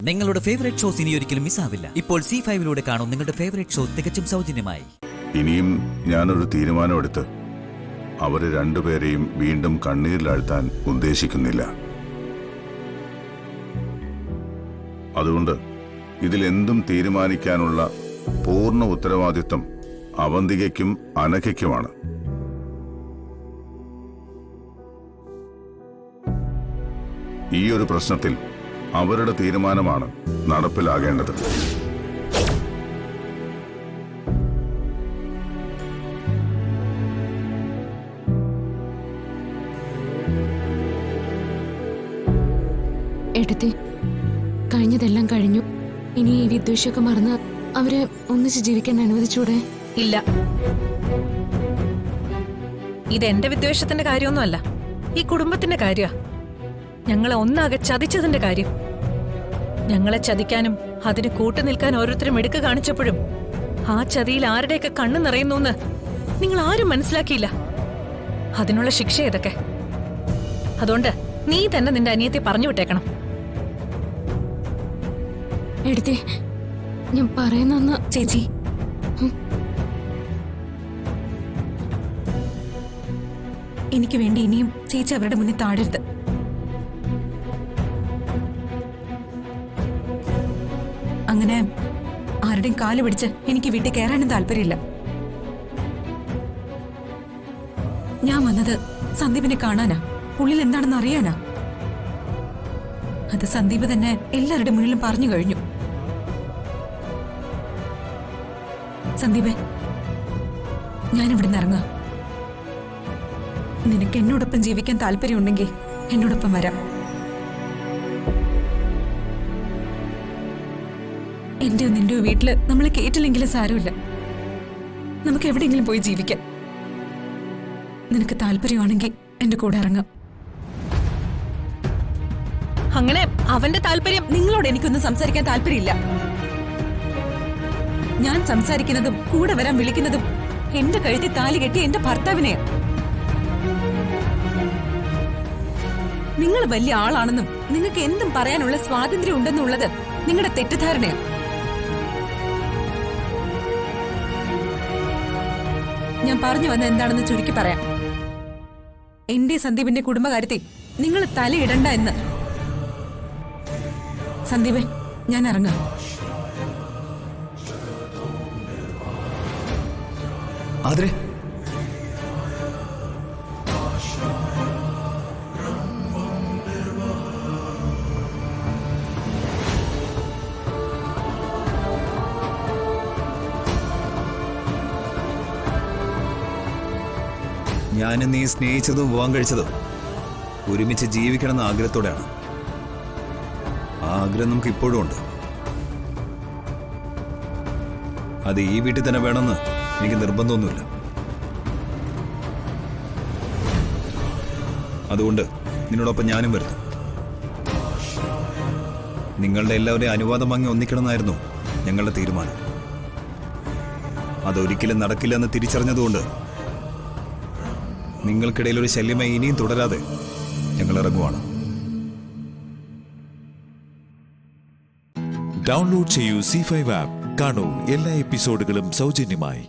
നിങ്ങളുടെ favourite shows ഇനി ഒരിക്കലും മിസ്സാവില്ല. ഇപ്പോൾ C5-ലൂടെ കാണും നിങ്ങളുടെ ഫേവറേറ്റ് ഷോ തികച്ചും സൗജന്യമായി. ഇനിയും ഞാനൊരു തീരുമാനമെടുത്ത് അവരെ രണ്ടുപേരെയും വീണ്ടും കണ്ണീരിലാഴ്ത്താൻ ഉദ്ദേശിക്കുന്നില്ല. അതുകൊണ്ട് ഇതിലെന്തും തീരുമാനിക്കാനുള്ള പൂർണ്ണ ഉത്തരവാദിത്വം അവന്തികയ്ക്കും അനഘയ്ക്കുമാണ്. ഈ ഒരു പ്രശ്നത്തിൽ അവരുടെ തീരുമാനമാണ് നടപ്പിലാകേണ്ടത്. എടുത്തി കഴിഞ്ഞതെല്ലാം കഴിഞ്ഞു. ഇനി ഈ വിദ്വേഷമൊക്കെ മറന്ന് അവരെ ഒന്നിച്ച് ജീവിക്കാൻ അനുവദിച്ചൂടെ? ഇല്ല, ഇതെന്റെ വിദ്വേഷത്തിന്റെ കാര്യമൊന്നുമല്ല, ഈ കുടുംബത്തിന്റെ കാര്യ. ഞങ്ങളെ ഒന്നാകെ ചതിച്ചതിന്റെ കാര്യം. ഞങ്ങളെ ചതിക്കാനും അതിന് കൂട്ടുനിൽക്കാൻ ഓരോരുത്തരും എടുക്ക് കാണിച്ചപ്പോഴും ആ ചതിയിൽ ആരുടെയൊക്കെ കണ്ണു നിറയുന്നു നിങ്ങൾ ആരും മനസ്സിലാക്കിയില്ല. അതിനുള്ള ശിക്ഷ ഇതൊക്കെ. അതുകൊണ്ട് നീ തന്നെ നിന്റെ അനിയത്തെ പറഞ്ഞു വിട്ടേക്കണം. എടുത്തി ഞാൻ പറയുന്ന ചേച്ചി, എനിക്ക് വേണ്ടി ഇനിയും ചേച്ചി അവരുടെ മുന്നിൽ താഴരുത്. അങ്ങനെ ആരുടെയും കാല് പിടിച്ച് എനിക്ക് വീട്ടിൽ കയറാനും താല്പര്യമില്ല. ഞാൻ വന്നത് സന്ദീപിനെ കാണാനാ, ഉള്ളിൽ എന്താണെന്ന് അറിയാനാ. അത് സന്ദീപ് തന്നെ എല്ലാവരുടെ മുന്നിലും പറഞ്ഞു കഴിഞ്ഞു. സന്ദീപേ, ഞാനിവിടുന്ന് ഇറങ്ങാം. നിനക്ക് എന്നോടൊപ്പം ജീവിക്കാൻ താല്പര്യമുണ്ടെങ്കിൽ എന്നോടൊപ്പം വരാം. എന്റെയോ നിന്റെയോ വീട്ടില് നമ്മളെ കേട്ടില്ലെങ്കിലും സാരമില്ല, നമുക്ക് എവിടെയെങ്കിലും പോയി ജീവിക്കാം. നിനക്ക് താല്പര്യമാണെങ്കിൽ എന്റെ കൂടെ ഇറങ്ങാം. അങ്ങനെ അവന്റെ താല്പര്യം നിങ്ങളോട് എനിക്കൊന്നും സംസാരിക്കാൻ താല്പര്യമില്ല. ഞാൻ സംസാരിക്കുന്നതും കൂടെ വരാൻ വിളിക്കുന്നതും എന്റെ കഴുത്തിൽ താലി കെട്ടി എന്റെ ഭർത്താവിനെ. നിങ്ങൾ വലിയ ആളാണെന്നും നിങ്ങൾക്ക് എന്തും പറയാനുള്ള സ്വാതന്ത്ര്യം ഉണ്ടെന്നുള്ളത് നിങ്ങളുടെ തെറ്റിദ്ധാരണയാണ്. ഞാൻ പറഞ്ഞു വന്ന എന്താണെന്ന് ചുരുക്കി പറയാം. എന്റെ സന്ദീപിന്റെ കുടുംബകാര്യത്തിൽ നിങ്ങൾ തലയിടണ്ട എന്ന്. സന്ദീപേ, ഞാൻ ഇറങ്ങാം. ആതിരെ, ഞാനും നീ സ്നേഹിച്ചതും വിവാഹം കഴിച്ചതും ഒരുമിച്ച് ജീവിക്കണമെന്ന ആഗ്രഹത്തോടെയാണ്. ആ ആഗ്രഹം നമുക്ക് ഇപ്പോഴും ഉണ്ട്. അത് ഈ വീട്ടിൽ തന്നെ വേണമെന്ന് എനിക്ക് നിർബന്ധമൊന്നുമില്ല. അതുകൊണ്ട് നിന്നോടൊപ്പം ഞാനും വരുന്നു. നിങ്ങളുടെ എല്ലാവരുടെയും അനുവാദം വാങ്ങി ഒന്നിക്കണമെന്നായിരുന്നു ഞങ്ങളുടെ തീരുമാനം. അതൊരിക്കലും നടക്കില്ലെന്ന് തിരിച്ചറിഞ്ഞതുകൊണ്ട് നിങ്ങൾക്കിടയിൽ ഒരു ശല്യമായി ഇനിയും തുടരാതെ ഞങ്ങൾ ഇറങ്ങുവാണ്. ഡൗൺലോഡ് ചെയ്യൂ C5 ആപ്പ്. കാണൂ എല്ലാ എപ്പിസോഡുകളും സൗജന്യമായി.